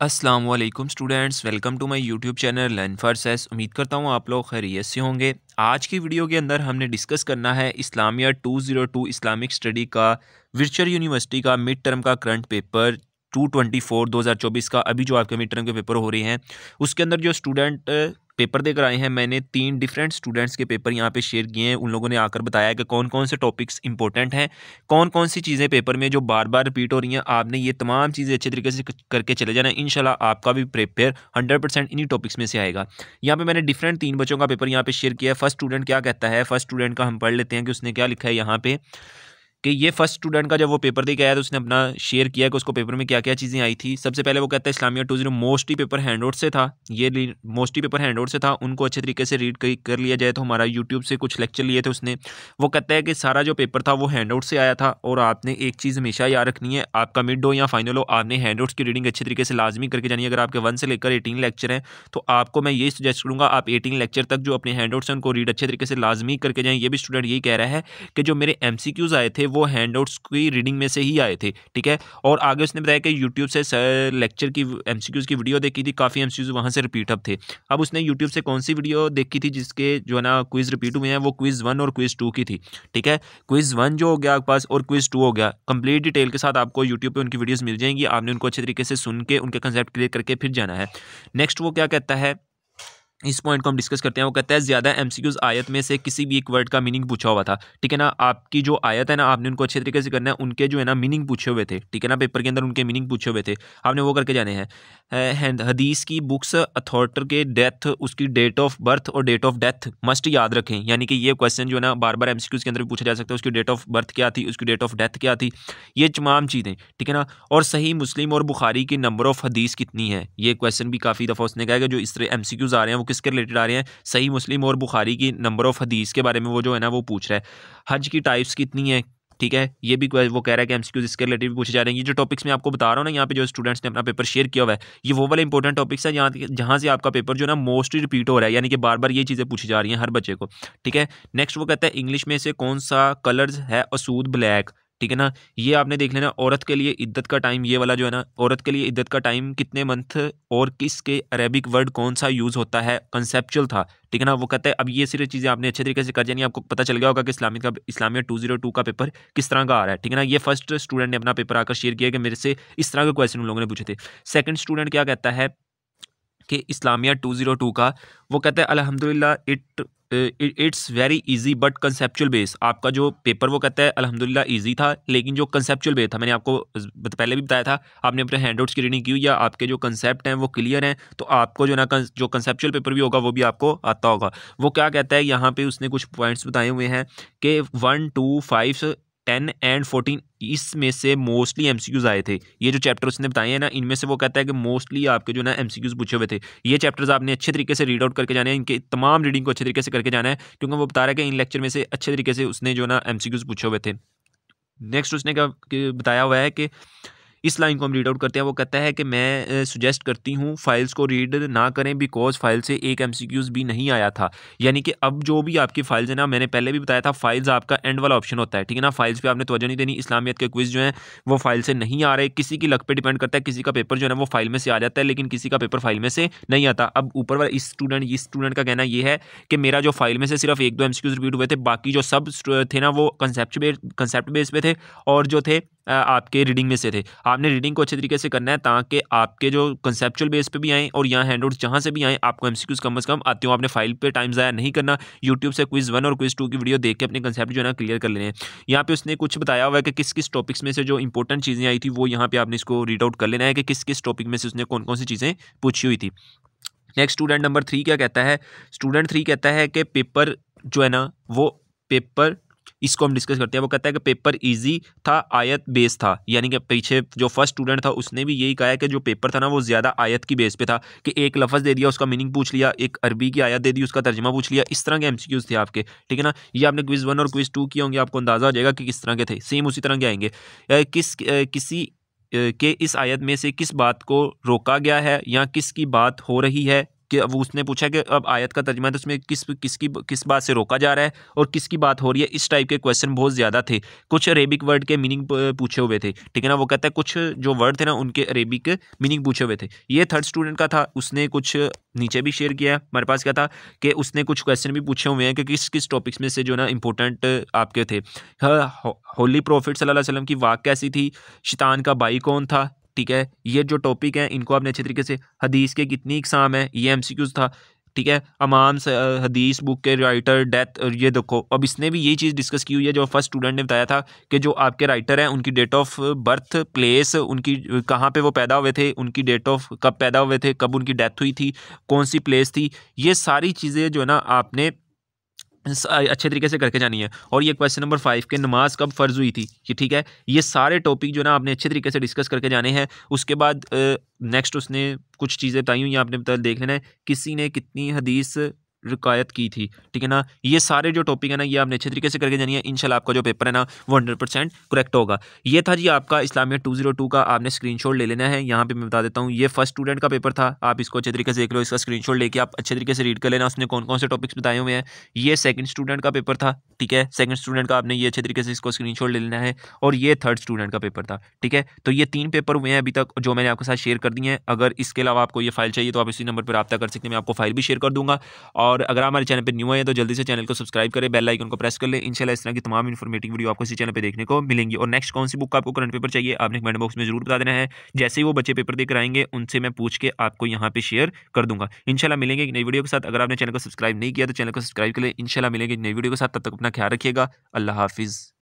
अस्सलाम वालेकुम students, welcome to my YouTube channel learn for cess. उम्मीद करता हूँ आप लोग खैरियत से होंगे। आज की वीडियो के अंदर हमने डिस्कस करना है इस्लामिया 202 इस्लामिक स्टडी का वर्चुअल यूनिवर्सिटी का मिड टर्म का करंट पेपर 224 2024 का। अभी जो आपके मिड टर्म के पेपर हो रहे हैं उसके अंदर जो स्टूडेंट पेपर देकर आए हैं, मैंने 3 डिफरेंट स्टूडेंट्स के पेपर यहाँ पे शेयर किए हैं। उन लोगों ने आकर बताया कि कौन कौन से टॉपिक्स इंपॉर्टेंट हैं, कौन कौन सी चीज़ें पेपर में जो बार बार रिपीट हो रही हैं। आपने ये तमाम चीज़ें अच्छे तरीके से करके चले जाना है। इंशाल्लाह आपका भी पेपर 100% इन्हीं टॉपिक्स में से आएगा। यहाँ पे मैंने डिफरेंट 3 बच्चों का पेपर यहाँ पे शेयर किया है। फर्स्ट स्टूडेंट क्या कहता है, फर्स्ट स्टूडेंट का हम पढ़ लेते हैं कि उसने क्या लिखा है यहाँ पे कि ये फर्स्ट स्टूडेंट का जब वो पेपर दे के आया तो उसने अपना शेयर किया कि उसको पेपर में क्या क्या चीज़ें आई थी। सबसे पहले वो कहता है इस्लामिया 2.0 मोस्टली पेपर हैंडआउट से था। ये मोस्टली पेपर हैंडआउट से था, उनको अच्छे तरीके से रीड कर लिया जाए तो हमारा यूट्यूब से कुछ लेक्चर लिए थे उसने। वो कहता है कि सारा जो पेपर था वो हैंडआउट से आया था। और आपने एक चीज़ हमेशा याद रखनी है, आपका मिड हो या फाइनल हो, आपने हैंडआउट्स की रीडिंग अच्छे तरीके से लाजमी करके जानी है। अगर आपके 1 से लेकर 18 लेक्चर हैं तो आपको मैं ये सजेस्ट करूँगा आप 18 लेक्चर तक जो अपने हैंडआउट्स हैं उनको रीड अच्छे तरीके से लाजमी करके जाएँ। ये भी स्टूडेंट यही कह रहा है कि जो मेरे MCQs आए थे वो हैंडआउट्स की रीडिंग में से ही आए थे, ठीक है। और आगे उसने बताया कि यूट्यूब से लेक्चर की MCQs की वीडियो देखी थी, काफ़ी MCQs वहाँ से रिपीट अप थे। अब उसने यूट्यूब से कौन सी वीडियो देखी थी जिसके जो है ना क्विज रिपीट हुए हैं, वो क्विज 1 और क्विज 2 की थी, ठीक है। क्विज 1 जो हो गया आपके पास और क्विज 2 हो गया, कंप्लीट डिटेल के साथ आपको यूट्यूब पे उनकी वीडियोस मिल जाएंगी। आपने उनको अच्छे तरीके से सुन के उनके कंसेप्ट क्लियर करके फिर जाना है। नेक्स्ट वो क्या कहता है, इस पॉइंट को हम डिस्कस करते हैं। वो कहता है ज़्यादा MCQs आयत में से किसी भी एक वर्ड का मीनिंग पूछा हुआ था, ठीक है ना। आपकी जो आयत है ना, आपने उनको अच्छे तरीके से करना है, उनके जो है ना मीनिंग पूछे हुए थे, ठीक है ना। पेपर के अंदर उनके मीनिंग पूछे हुए थे, आपने वो करके जाने हैं। हदीस की बुक्स अथॉरिटर के डेथ, उसकी डेट ऑफ बर्थ और डेट ऑफ डेथ मस्ट याद रखें। यानी कि ये क्वेश्चन जो है ना बार बार MCQs के अंदर भी पूछा जा सकता है, उसकी डेट ऑफ बर्थ क्या थी, उसकी डेट ऑफ डेथ क्या थी, ये तमाम चीज़ें, ठीक है ना। और सही मुस्लिम और बुखारी की नंबर ऑफ हदीस कितनी है, ये क्वेश्चन भी काफ़ी दफ़ा उसने कहा कि जो इस तरह MCQs आ रहे हैं वो किसके रिलेटेड आ रहे हैं, सही मुस्लिम और बुखारी की नंबर ऑफ हदीस के बारे में वो जो है ना वो पूछ रहा है। हज की टाइप्स कितनी है, ठीक है, ये भी वो कह रहा है कि MCQs इसके रिलेटेड भी पूछे जा रहे हैं। ये जो टॉपिक्स मैं आपको बता रहा हूँ ना, यहाँ पे जो स्टूडेंट्स ने अपना पेपर शेयर किया हुआ है, ये वो वाले इंपॉर्टेंट टॉपिक्स है जहाँ से आपका पेपर जो है ना मोस्टली रिपीट हो रहा है, यानी कि बार बार ये चीज़ें पूछी जा रही हैं हर बच्चे को, ठीक है। नेक्स्ट वो कहता है इंग्लिश में से कौन सा कलर्स है असूद ब्लैक, ठीक है ना। ये आपने देख लेना। औरत के लिए इद्दत का टाइम, ये वाला जो है ना, औरत के लिए इद्दत का टाइम कितने मंथ और किसके अरेबिक वर्ड कौन सा यूज़ होता है, कंसेप्चुअल था, ठीक है ना। वो कहता है अब ये सारी चीज़ें आपने अच्छे तरीके से कर जानी, आपको पता चल गया होगा कि इस्लामिया 202 का पेपर किस तरह का आ रहा है, ठीक है ना। ये फर्स्ट स्टूडेंट ने अपना पेपर आकर शेयर किया कि मेरे से इस तरह के क्वेश्चन उन लोगों ने पूछे थे। सेकंड स्टूडेंट क्या कहता है कि इस्लामिया 202 का, वो कहता है अल्हम्दुलिल्लाह it's very easy but conceptual base. आपका जो पेपर वो कहता है अल्हम्दुलिल्लाह इजी था, लेकिन जो कंसेप्चुअल बेस था, मैंने आपको पहले भी बताया था, आपने अपने हैंडआउट्स की रीडिंग की हुई या आपके जो कंसेप्ट हैं वो क्लियर हैं, तो आपको जो ना जो कंसेप्चुअल पेपर भी होगा वो भी आपको आता होगा। वो क्या कहता है यहाँ पे उसने कुछ पॉइंट्स बताए हुए हैं कि 1 2 5 10 एंड 14 इसमें से मोस्टली MCQs आए थे। ये जो चैप्टर उसने बताए हैं ना, इनमें से वो कहता है कि मोस्टली आपके जो ना MCQs पूछे हुए थे। ये चैप्टर्स आपने अच्छे तरीके से रीड आउट करके जाने हैं, इनके तमाम रीडिंग को अच्छे तरीके से करके जाना है, क्योंकि वो बता रहा है कि इन लेक्चर में से अच्छे तरीके से उसने जो ना MCQs पूछे हुए थे। नेक्स्ट उसने क्या बताया हुआ है कि इस लाइन को हम रीड आउट करते हैं। वो कहता है कि मैं सुजेस्ट करती हूँ फाइल्स को रीड ना करें बिकॉज फाइल से एक MCQs भी नहीं आया था। यानी कि अब जो भी आपकी फाइल्स है ना, मैंने पहले भी बताया था, फाइल्स आपका एंड वाला ऑप्शन होता है, ठीक है ना। फाइल्स पे आपने तवज्जो नहीं देनी। इस्लामियत के क्विज जो हैं वो फाइल से नहीं आ रहे, किसी की लक पे डिपेंड करता है, किसी का पेपर जो है ना वो फाइल में से आ जाता है, लेकिन किसी का पेपर फाइल में से नहीं आता। अब ऊपर वाला इस स्टूडेंट का कहना ये है कि मेरा जो फाइल में से सिर्फ 1-2 MCQs रिपीट हुए थे, बाकी जो सब थे ना वो कंसेप्ट बेस पे थे और जो थे आपके रीडिंग में से थे। आपने रीडिंग को अच्छे तरीके से करना है ताकि आपके जो कंसेप्चुअल बेस पे भी आएँ और यहाँ हैंडआउट्स जहाँ से भी आएँ आपको MCQs कम से कम आते हो। आपने फाइल पे टाइम ज़ाया नहीं करना, यूट्यूब से क्विज 1 और क्विज 2 की वीडियो देख के अपने कंसेप्ट जो है ना क्लियर कर लेने हैं। यहाँ पे उसने कुछ बताया हुआ है कि किस किस टॉपिक्स में से जो इंपॉर्टेंट चीज़ें आई थी वो यहाँ पे आपने इसको रीड आउट कर लेना है कि किस किस टॉपिक में से उसने कौन कौन सी चीज़ें पूछी हुई थी। नेक्स्ट स्टूडेंट नंबर 3 क्या कहता है, स्टूडेंट 3 कहता है कि पेपर जो है ना वो पेपर, इसको हम डिस्कस करते हैं। वो कहता है कि पेपर इजी था, आयत बेस था। यानी कि पीछे जो फर्स्ट स्टूडेंट था उसने भी यही कहा है कि जो पेपर था ना वो ज़्यादा आयत की बेस पे था, कि एक लफ्ज़ दे दिया उसका मीनिंग पूछ लिया, एक अरबी की आयत दे दी उसका तर्जमा पूछ लिया, इस तरह के MCQs थे आपके, ठीक है ना। ये आपने क्विज 1 और क्विज 2 किए होंगे, आपको अंदाज़ा हो जाएगा कि किस तरह के थे। सेम उसी तरह के आएंगे। किसी के इस आयत में से किस बात को रोका गया है या किसकी बात हो रही है, कि अब उसने पूछा कि अब आयत का तर्जुमा है तो उसमें किस बात से रोका जा रहा है और किसकी बात हो रही है। इस टाइप के क्वेश्चन बहुत ज़्यादा थे। कुछ अरेबिक वर्ड के मीनिंग पूछे हुए थे, ठीक है ना। वो कहता है कुछ जो वर्ड थे ना उनके अरेबिक मीनिंग पूछे हुए थे। ये थर्ड स्टूडेंट का था, उसने कुछ नीचे भी शेयर किया है। हमारे पास क्या था कि उसने कुछ क्वेश्चन भी पूछे हुए हैं कि किस किस टॉपिक्स में से जो ना इंपॉर्टेंट आपके थे। होली प्रॉफिट सल्लल्लाहु अलैहि वसल्लम की वाक़ कैसी थी, शैतान का भाई कौन था, ठीक है। ये जो टॉपिक है इनको आपने अच्छे तरीके से, हदीस के कितनी इकसाम है, ये एमसीक्यूज था, ठीक है। अमाम हदीस बुक के राइटर, डेथ, और ये देखो अब इसने भी यही चीज़ डिस्कस की हुई है जो फर्स्ट स्टूडेंट ने बताया था कि जो आपके राइटर हैं उनकी डेट ऑफ बर्थ, प्लेस, उनकी कहाँ पे वो पैदा हुए थे, उनकी डेट ऑफ कब पैदा हुए थे, कब उनकी डेथ हुई थी, कौन सी प्लेस थी, ये सारी चीज़ें जो है ना आपने अच्छे तरीके से करके जानी है। और ये क्वेश्चन नंबर 5 के नमाज कब फ़र्ज हुई थी, ये ठीक है। ये सारे टॉपिक जो ना आपने अच्छे तरीके से डिस्कस करके जाने हैं। उसके बाद नेक्स्ट उसने कुछ चीज़ें बताई हुई, आपने बता देख लेना है किसी ने कितनी हदीस रिकायत की थी, ठीक है ना। ये सारे जो टॉपिक है ना ये आपने अच्छे तरीके से करके जानी है। इंशाल्लाह आपका जो पेपर है ना वो 100% करेक्ट होगा। ये था जी आपका इस्लामिया 202 का, आपने स्क्रीनशॉट ले लेना है। यहाँ पे मैं बता देता हूँ, ये फर्स्ट स्टूडेंट का पेपर था, आप इसको अच्छे तरीके से देख लो। इसका स्क्रीनशॉट लेके आप अच्छे तरीके से रीड कर लेना, उसने कौन कौन से टॉपिक्स बताए हुए हैं। ये सेकंड स्टूडेंट का पेपर था, ठीक है। सेकंड स्टूडेंट का आपने ये अच्छे तरीके से इसको स्क्रीनशॉट ले लेना है। और ये थर्ड स्टूडेंट का पेपर था, ठीक है। तो ये 3 पेपर हुए हैं अभी तक जो मैंने आपके साथ शेयर कर दिए हैं। अगर इसके अलावा आपको ये फाइल चाहिए तो आप इसी नंबर पर रब्ता कर सकते हैं, मैं आपको फाइल भी शेयर कर दूंगा। और अगर हमारे चैनल पे न्यू है तो जल्दी से चैनल को सब्सक्राइब करें, बेल आइकन को प्रेस कर लें। इंशाल्लाह इस तरह की तमाम इन्फॉर्मेटिव वीडियो आपको इसी चैनल पे देखने को मिलेंगी। और नेक्स्ट कौन सी बुक का आपको करंट पेपर चाहिए आपने कमेंट बॉक्स में जरूर बता देना है। जैसे ही वो बच्चे पेपर देकर आएंगे उनसे मैं पूछ के आपको यहाँ पे शेयर कर दूंगा। इंशाल्लाह मिलेंगे एक नई वीडियो के साथ। अगर आपने चैनल को सब्सक्राइब नहीं किया तो चैनल को सब्सक्राइब कर लें। इंशाल्लाह मिलेंगे एक नई वीडियो के साथ, तब तक अपना ख्याल रखिएगा। अल्लाह हाफिज़।